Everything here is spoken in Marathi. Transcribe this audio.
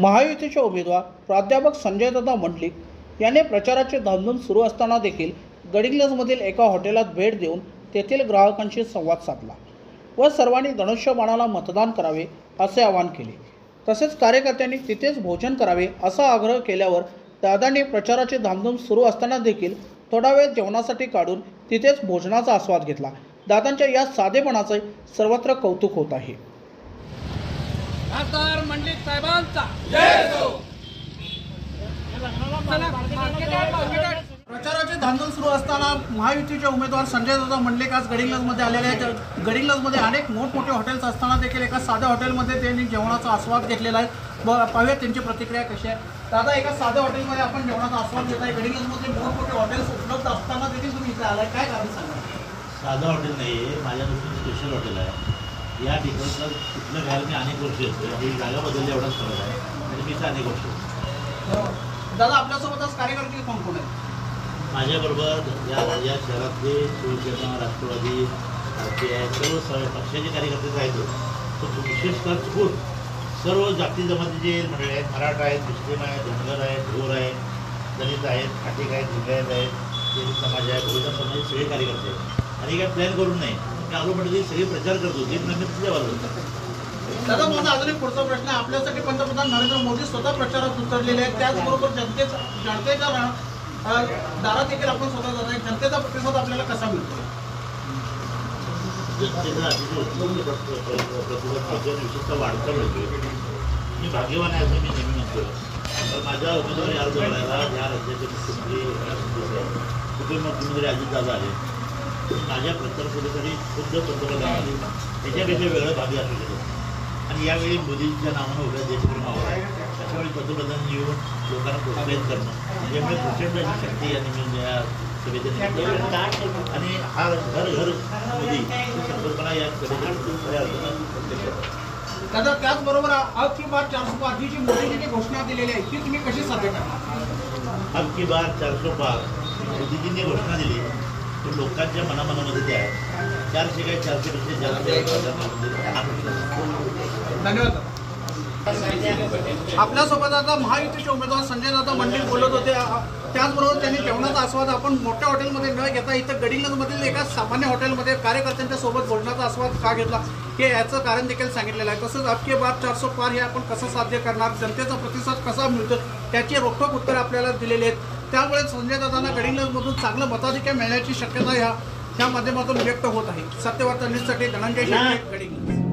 महायुतीचे उमेदवार प्राध्यापक संजयदादा मंडलिक यांनी प्रचाराची धामधूम सुरू असताना देखील गडिंग्लजमधील एका हॉटेलात भेट देऊन तेथील ग्राहकांशी संवाद साधला व सर्वांनी धनुष्यबाणाला मतदान करावे असे आवाहन केले। तसेच कार्यकर्त्यांनी तिथेच भोजन करावे असा आग्रह केल्यावर दादांनी प्रचाराची धामधूम सुरू असताना देखील थोडा वेळ जेवणासाठी काढून तिथेच भोजनाचा आस्वाद घेतला। दादांच्या या साधेपणाचे सर्वत्र कौतुक होत आहे। खासदार मंडलिक साहेबांचा जय हो। प्रचाराची धामधूम सुरू असताना महायुतीचे उमेदवार संजयदादा मंडलिक आज गडिंग्लजमध्ये आलेले आहेत। गडिंग्लजमध्ये अनेक मोठमोठे हॉटेल्स असताना देखील एका साध्या हॉटेलमध्ये त्यांनी जेवणाचा आस्वाद घेतलेला आहे। पाहूया त्यांची प्रतिक्रिया कशी आहे। दादा, एका साध्या हॉटेलमध्ये आपण जेवणाचा आस्वाद घेत आहे। गडिंग्लजमध्ये मोठमोठे हॉटेल्स उपलब्ध असताना देखील तुम्ही इथे आलाय, काय कारण सांगा? साधं हॉटेल नाही आहे, माझ्या दृष्टीने स्पेशल हॉटेल आहे। या ठिकाणचं कुठलं घ्यायला मी अनेक वर्ष येतो, ही जागा बदलली एवढाच फरक आहे आणि मी तर अनेक वर्ष। दादा, आपल्यासोबत आज कार्यकर्ते कोण कोण आहेत? माझ्याबरोबर या शहरातले शिवसेना, राष्ट्रवादी, RPI सर्व पक्षाचे कार्यकर्ते आहेत। तर विशेषतः चुकून सर्व जाती जमातीचे मंडळी आहेत। मराठा आहेत, मुस्लिम आहेत, धनगर आहेत, भोर आहेत, दलित आहेत, खाटीक आहेत, लिंगायत आहेत, दलित समाज आहे, बहुजन समाज, सगळे कार्यकर्ते आहेत। आणि काय प्लॅन करून नाही, मी आलो म्हणजे सगळे प्रचार करतो, जे नंतर जेवायला होतं। दादा, माझा अजून एक पुढचा प्रश्न आहे। आपल्यासाठी पंतप्रधान नरेंद्र मोदी स्वतः प्रचारात उतरलेले आहेत, त्याचबरोबर जनतेच्या दारात देखील आपण स्वतः जात आहे। जनतेचा प्रतिसाद आपल्याला कसा मिळतो? जनतेचा अतिशय उत्तम प्रतिसाद विशेषतः वाढता मिळतो। मी भाग्यवान आहे असं मी नेहमी म्हणतो। तर माझ्या उमेदवारी अर्ज करायला या राज्याचे मुख्यमंत्री उपमुख्यमंत्री अजितदादा आले। माझ्या प्रचारसभेसाठी खुद्द पंतप्रधान त्याच्यापेक्षा वेगळं भाग्य असू शकतं। आणि यावेळी मोदींच्या नावानं उभ्या देशप्रेमावर आहे, अशावेळी पंतप्रधान येऊन लोकांना प्रोत्साहित करणं, यामुळे प्रचंड अशी शक्ती या सभेत आणि हा घर घर मोदी संकल्पना या सभेत खऱ्या अर्थानं। दादा, त्याचबरोबर अब की बार 400 पार ही जी मोदीजींनी घोषणा दिलेली आहे ती तुम्ही कशी साध्य करणार? अब की बार 400 पार मोदीजींनी घोषणा दिली, तर लोकांच्या मनामध्ये ते आहे। 400 काय 400पेक्षा जास्त। धन्यवाद। आपल्यासोबत आता महायुतीचे उमेदवार संजयदादा मंडलिक बोलत होते। त्याचबरोबर त्यांनी जेवणाचा आस्वाद आपण मोठ्या हॉटेलमध्ये न घेता इथं गडिंग्लजमधील एका सामान्य हॉटेलमध्ये कार्यकर्त्यांच्या सोबत भोजनाचा आस्वाद का घेतला हे याचं कारण देखील सांगितलेलं आहे। तसंच अब की बार 400 पार हे आपण कसं साध्य करणार, जनतेचा प्रतिसाद कसा मिळतो त्याची रोखठोक उत्तर आपल्याला दिलेली आहेत। त्यामुळे संजयदादांना गडिंग्लजमधून चांगलं मताधिक्य मिळण्याची शक्यता या माध्यमातून व्यक्त होत आहे। सत्यवार्ता न्यूजसाठी धनंजय शेट्टी, गडिंग्लज।